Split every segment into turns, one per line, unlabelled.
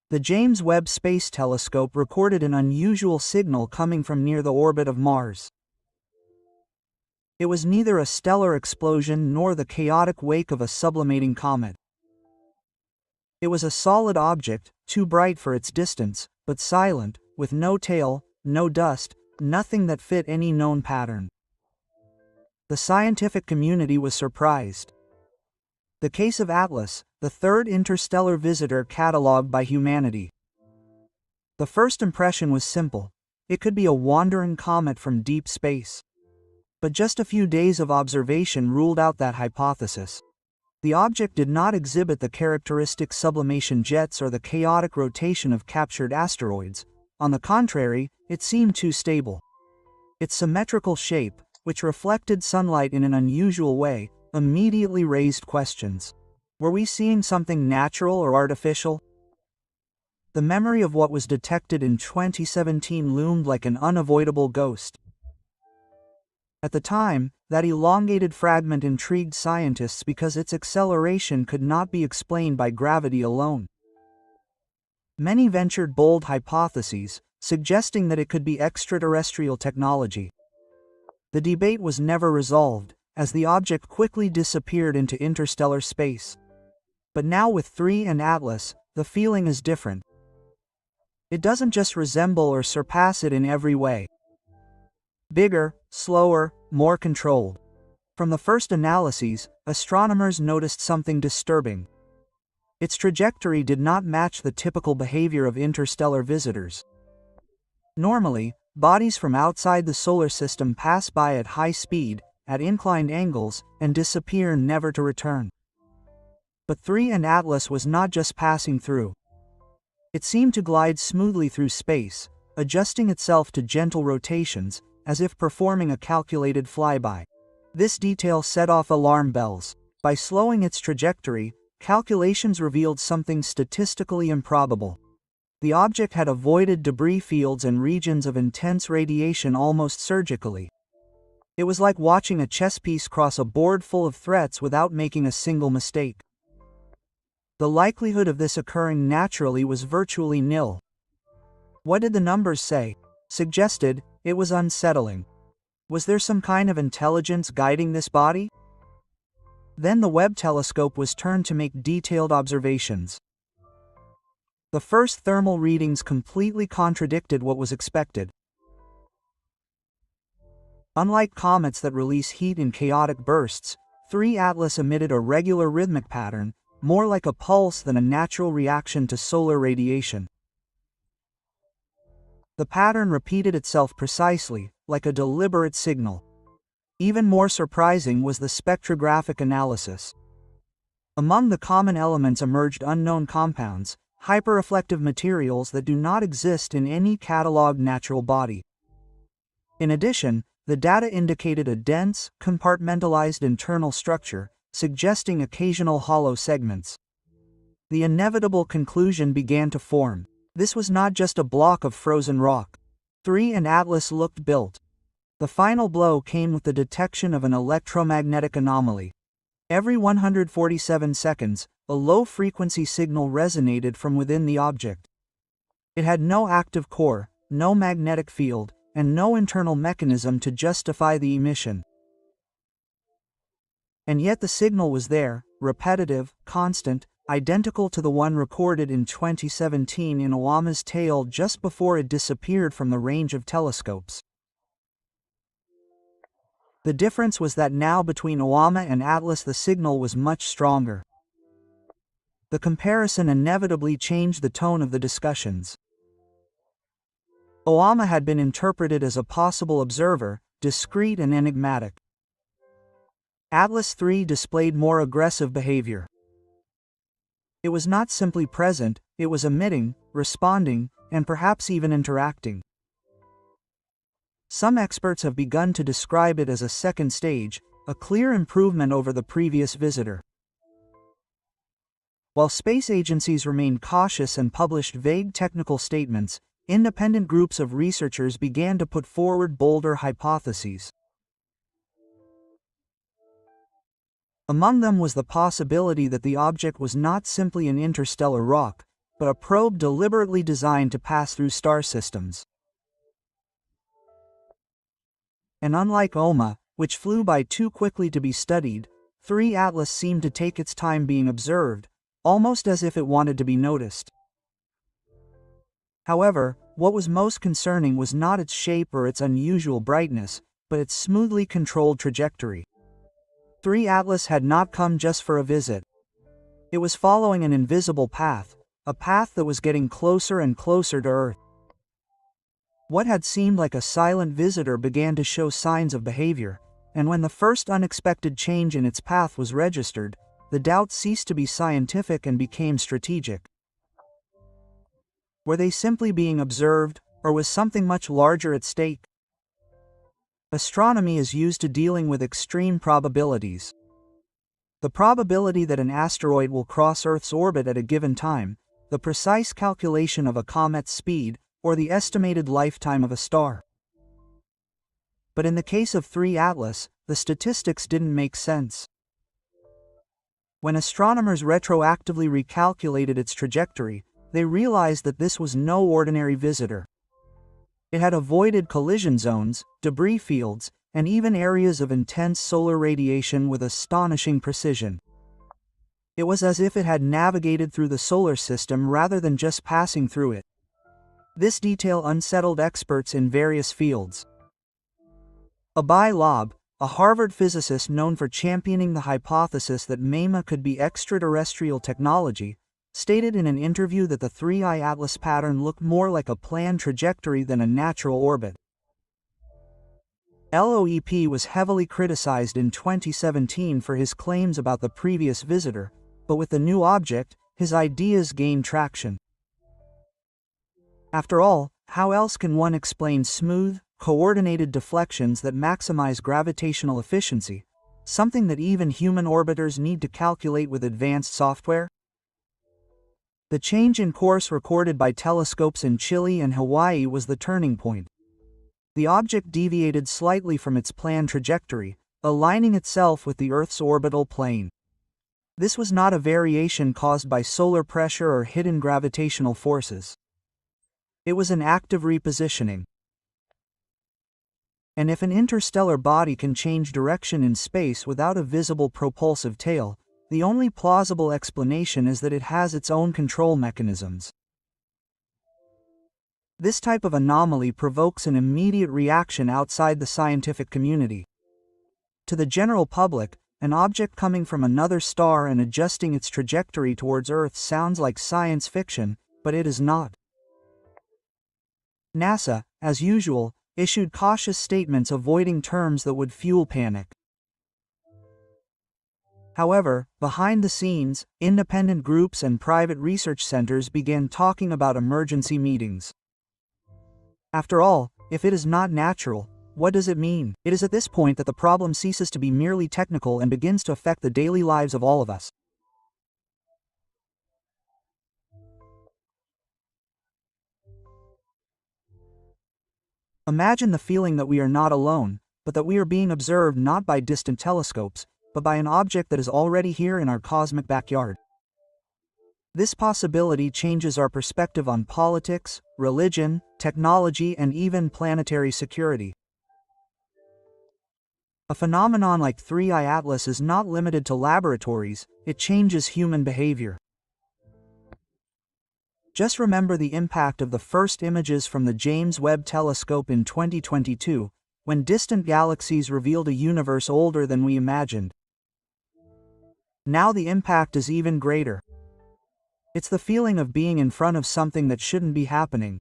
The James Webb Space Telescope recorded an unusual signal coming from near the orbit of Mars. It was neither a stellar explosion nor the chaotic wake of a sublimating comet. It was a solid object, too bright for its distance, but silent, with no tail, no dust, nothing that fit any known pattern. The scientific community was surprised. The case of ATLAS, the third interstellar visitor catalogued by humanity. The first impression was simple. It could be a wandering comet from deep space. But just a few days of observation ruled out that hypothesis. The object did not exhibit the characteristic sublimation jets or the chaotic rotation of captured asteroids. On the contrary, it seemed too stable. Its symmetrical shape, which reflected sunlight in an unusual way, immediately raised questions. Were we seeing something natural or artificial? The memory of what was detected in 2017 loomed like an unavoidable ghost. At the time, that elongated fragment intrigued scientists because its acceleration could not be explained by gravity alone. Many ventured bold hypotheses, suggesting that it could be extraterrestrial technology. The debate was never resolved, as the object quickly disappeared into interstellar space. But now with 3 and ATLAS, the feeling is different. It doesn't just resemble or surpass it in every way. Bigger, slower, more controlled. From the first analyses, astronomers noticed something disturbing. Its trajectory did not match the typical behavior of interstellar visitors. Normally, bodies from outside the solar system pass by at high speed, at inclined angles, and disappear never to return. But 3 and ATLAS was not just passing through. It seemed to glide smoothly through space, adjusting itself to gentle rotations, as if performing a calculated flyby. This detail set off alarm bells. By slowing its trajectory, calculations revealed something statistically improbable. The object had avoided debris fields and regions of intense radiation almost surgically. It was like watching a chess piece cross a board full of threats without making a single mistake. The likelihood of this occurring naturally was virtually nil. What did the numbers say? Suggested, it was unsettling. Was there some kind of intelligence guiding this body? Then the Webb telescope was turned to make detailed observations. The first thermal readings completely contradicted what was expected. Unlike comets that release heat in chaotic bursts, 3 ATLAS emitted a regular rhythmic pattern, more like a pulse than a natural reaction to solar radiation. The pattern repeated itself precisely, like a deliberate signal. Even more surprising was the spectrographic analysis. Among the common elements emerged unknown compounds, hyperreflective materials that do not exist in any catalogued natural body. In addition, the data indicated a dense, compartmentalized internal structure, suggesting occasional hollow segments. The inevitable conclusion began to form. This was not just a block of frozen rock. 3 and ATLAS looked built. The final blow came with the detection of an electromagnetic anomaly. Every 147 seconds, a low-frequency signal resonated from within the object. It had no active core, no magnetic field, and no internal mechanism to justify the emission. And yet the signal was there, repetitive, constant, identical to the one recorded in 2017 in Oumuam's tail just before it disappeared from the range of telescopes. The difference was that now between Oumuamua and ATLAS the signal was much stronger. The comparison inevitably changed the tone of the discussions. Oumuamua had been interpreted as a possible observer, discreet and enigmatic. ATLAS 3 displayed more aggressive behavior. It was not simply present, it was emitting, responding, and perhaps even interacting. Some experts have begun to describe it as a second stage, a clear improvement over the previous visitor. While space agencies remained cautious and published vague technical statements, independent groups of researchers began to put forward bolder hypotheses. Among them was the possibility that the object was not simply an interstellar rock, but a probe deliberately designed to pass through star systems. And unlike OMA, which flew by too quickly to be studied, 3 ATLAS seemed to take its time being observed, almost as if it wanted to be noticed. However, what was most concerning was not its shape or its unusual brightness, but its smoothly controlled trajectory. 3 ATLAS had not come just for a visit. It was following an invisible path, a path that was getting closer and closer to Earth. What had seemed like a silent visitor began to show signs of behavior, and when the first unexpected change in its path was registered, the doubt ceased to be scientific and became strategic. Were they simply being observed, or was something much larger at stake? Astronomy is used to dealing with extreme probabilities. The probability that an asteroid will cross Earth's orbit at a given time, the precise calculation of a comet's speed, or the estimated lifetime of a star. But in the case of 3 ATLAS, the statistics didn't make sense. When astronomers retroactively recalculated its trajectory, they realized that this was no ordinary visitor. It had avoided collision zones, debris fields, and even areas of intense solar radiation with astonishing precision. It was as if it had navigated through the solar system rather than just passing through it. This detail unsettled experts in various fields. Abai Loeb, a Harvard physicist known for championing the hypothesis that MEMA could be extraterrestrial technology, stated in an interview that the 3I ATLAS pattern looked more like a planned trajectory than a natural orbit. LOEP was heavily criticized in 2017 for his claims about the previous visitor, but with the new object, his ideas gained traction. After all, how else can one explain smooth, coordinated deflections that maximize gravitational efficiency, something that even human orbiters need to calculate with advanced software? The change in course recorded by telescopes in Chile and Hawaii was the turning point. The object deviated slightly from its planned trajectory, aligning itself with the Earth's orbital plane. This was not a variation caused by solar pressure or hidden gravitational forces. It was an active repositioning. And if an interstellar body can change direction in space without a visible propulsive tail, the only plausible explanation is that it has its own control mechanisms. This type of anomaly provokes an immediate reaction outside the scientific community. To the general public, an object coming from another star and adjusting its trajectory towards Earth sounds like science fiction, but it is not. NASA, as usual, issued cautious statements avoiding terms that would fuel panic. However, behind the scenes, independent groups and private research centers began talking about emergency meetings. After all, if it is not natural, what does it mean? It is at this point that the problem ceases to be merely technical and begins to affect the daily lives of all of us. Imagine the feeling that we are not alone, but that we are being observed not by distant telescopes, but by an object that is already here in our cosmic backyard. This possibility changes our perspective on politics, religion, technology, and even planetary security. A phenomenon like 3I ATLAS is not limited to laboratories, it changes human behavior. Just remember the impact of the first images from the James Webb Telescope in 2022, when distant galaxies revealed a universe older than we imagined. Now the impact is even greater. It's the feeling of being in front of something that shouldn't be happening.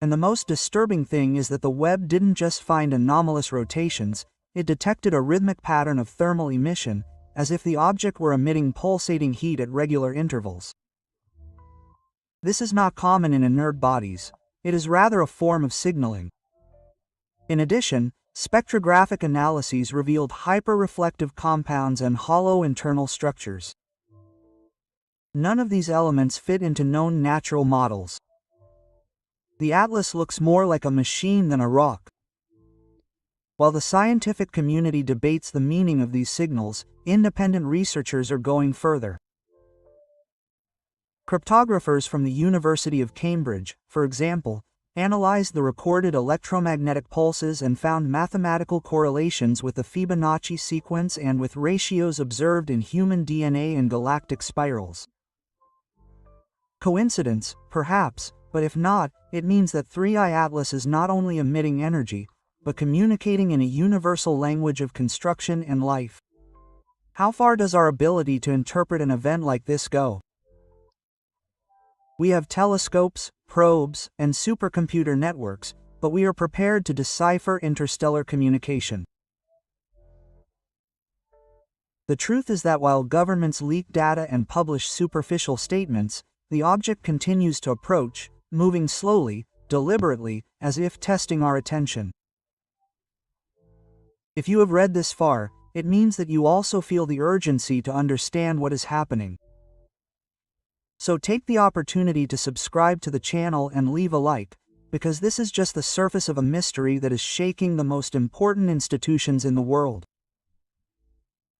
And the most disturbing thing is that the Webb didn't just find anomalous rotations, it detected a rhythmic pattern of thermal emission, as if the object were emitting pulsating heat at regular intervals. This is not common in inert bodies, it is rather a form of signaling. In addition, spectrographic analyses revealed hyperreflective compounds and hollow internal structures. None of these elements fit into known natural models. The ATLAS looks more like a machine than a rock. While the scientific community debates the meaning of these signals, independent researchers are going further. Cryptographers from the University of Cambridge, for example, analyzed the recorded electromagnetic pulses and found mathematical correlations with the Fibonacci sequence and with ratios observed in human DNA and galactic spirals. Coincidence, perhaps, but if not, it means that 3I Atlas is not only emitting energy, but communicating in a universal language of construction and life. How far does our ability to interpret an event like this go? We have telescopes, probes, and supercomputer networks, but we are prepared to decipher interstellar communication. The truth is that while governments leak data and publish superficial statements, the object continues to approach, moving slowly, deliberately, as if testing our attention. If you have read this far, it means that you also feel the urgency to understand what is happening. So take the opportunity to subscribe to the channel and leave a like, because this is just the surface of a mystery that is shaking the most important institutions in the world.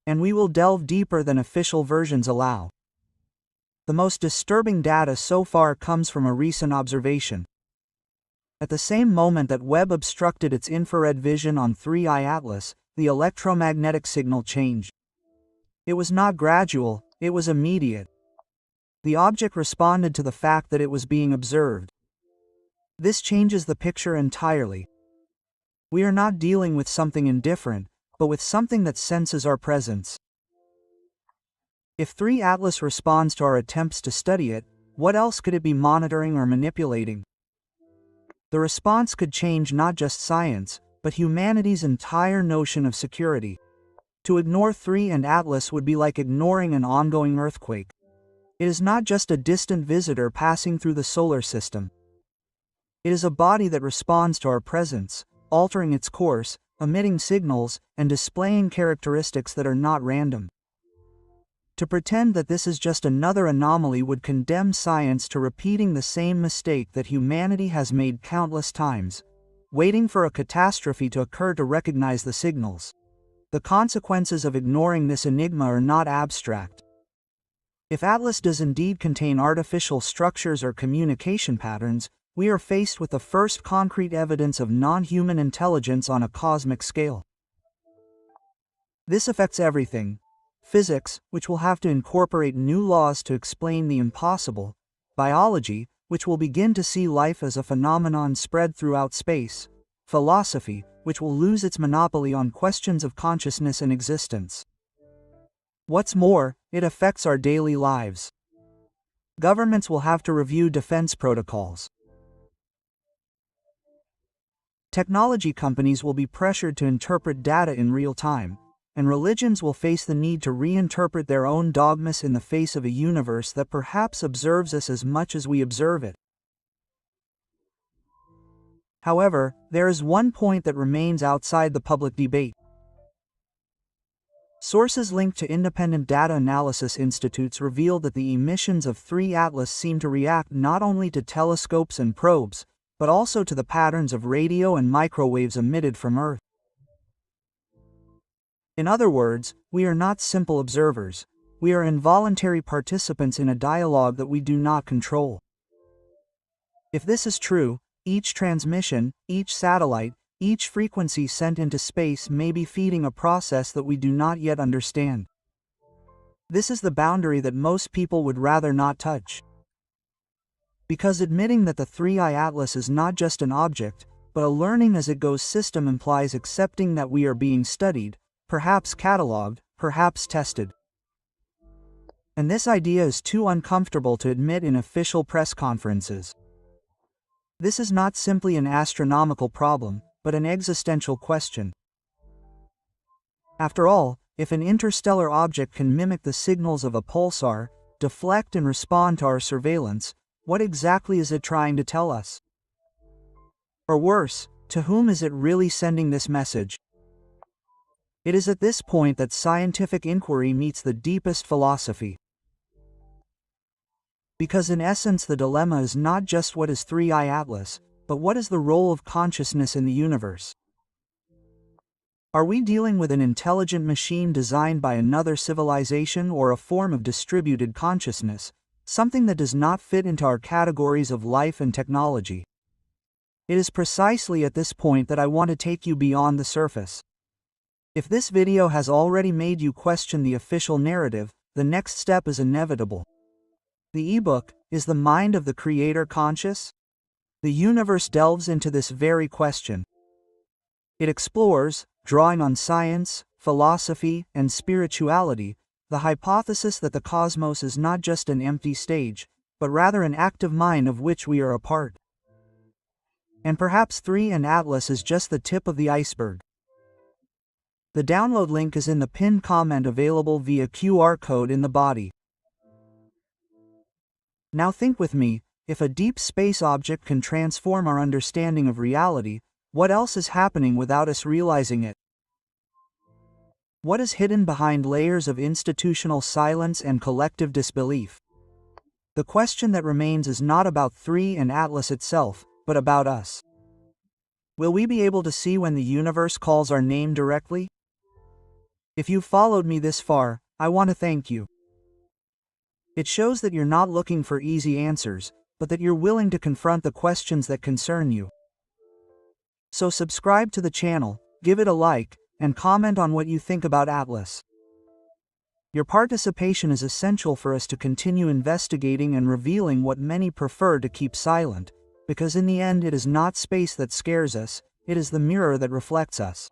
And we will delve deeper than official versions allow. The most disturbing data so far comes from a recent observation. At the same moment that Webb obstructed its infrared vision on 3I Atlas, the electromagnetic signal changed. It was not gradual, it was immediate. The object responded to the fact that it was being observed. This changes the picture entirely. We are not dealing with something indifferent, but with something that senses our presence. If 3 Atlas responds to our attempts to study it, what else could it be monitoring or manipulating? The response could change not just science, but humanity's entire notion of security. To ignore 3 and Atlas would be like ignoring an ongoing earthquake. It is not just a distant visitor passing through the solar system. It is a body that responds to our presence, altering its course, emitting signals, and displaying characteristics that are not random. To pretend that this is just another anomaly would condemn science to repeating the same mistake that humanity has made countless times, waiting for a catastrophe to occur to recognize the signals. The consequences of ignoring this enigma are not abstract. If Atlas does indeed contain artificial structures or communication patterns, we are faced with the first concrete evidence of non-human intelligence on a cosmic scale. This affects everything. Physics, which will have to incorporate new laws to explain the impossible, biology, which will begin to see life as a phenomenon spread throughout space, philosophy, which will lose its monopoly on questions of consciousness and existence. What's more, it affects our daily lives. Governments will have to review defense protocols. Technology companies will be pressured to interpret data in real time, and religions will face the need to reinterpret their own dogmas in the face of a universe that perhaps observes us as much as we observe it. However, there is one point that remains outside the public debate. Sources linked to independent data analysis institutes reveal that the emissions of 3 Atlas seem to react not only to telescopes and probes, but also to the patterns of radio and microwaves emitted from Earth. In other words, we are not simple observers, we are involuntary participants in a dialogue that we do not control. If this is true, each transmission, each satellite, each frequency sent into space may be feeding a process that we do not yet understand. This is the boundary that most people would rather not touch. Because admitting that the 3I Atlas is not just an object, but a learning-as-it-goes system implies accepting that we are being studied, perhaps catalogued, perhaps tested. And this idea is too uncomfortable to admit in official press conferences. This is not simply an astronomical problem, but an existential question. After all, if an interstellar object can mimic the signals of a pulsar, deflect and respond to our surveillance, what exactly is it trying to tell us? Or worse, to whom is it really sending this message? It is at this point that scientific inquiry meets the deepest philosophy. Because in essence the dilemma is not just what is 3I Atlas, but what is the role of consciousness in the universe? Are we dealing with an intelligent machine designed by another civilization or a form of distributed consciousness, something that does not fit into our categories of life and technology. It is precisely at this point that I want to take you beyond the surface. If this video has already made you question the official narrative, the next step is inevitable. The ebook, Is the Mind of the Creator Conscious? The universe delves into this very question. It explores, drawing on science, philosophy, and spirituality, the hypothesis that the cosmos is not just an empty stage, but rather an active mind of which we are a part. And perhaps 3 and ATLAS is just the tip of the iceberg. The download link is in the pinned comment available via QR code in the body. Now think with me, if a deep space object can transform our understanding of reality, what else is happening without us realizing it? What is hidden behind layers of institutional silence and collective disbelief? The question that remains is not about 3 and ATLAS itself, but about us. Will we be able to see when the universe calls our name directly? If you've followed me this far, I want to thank you. It shows that you're not looking for easy answers, but that you're willing to confront the questions that concern you. So subscribe to the channel, give it a like, and comment on what you think about ATLAS. Your participation is essential for us to continue investigating and revealing what many prefer to keep silent, because in the end it is not space that scares us, it is the mirror that reflects us.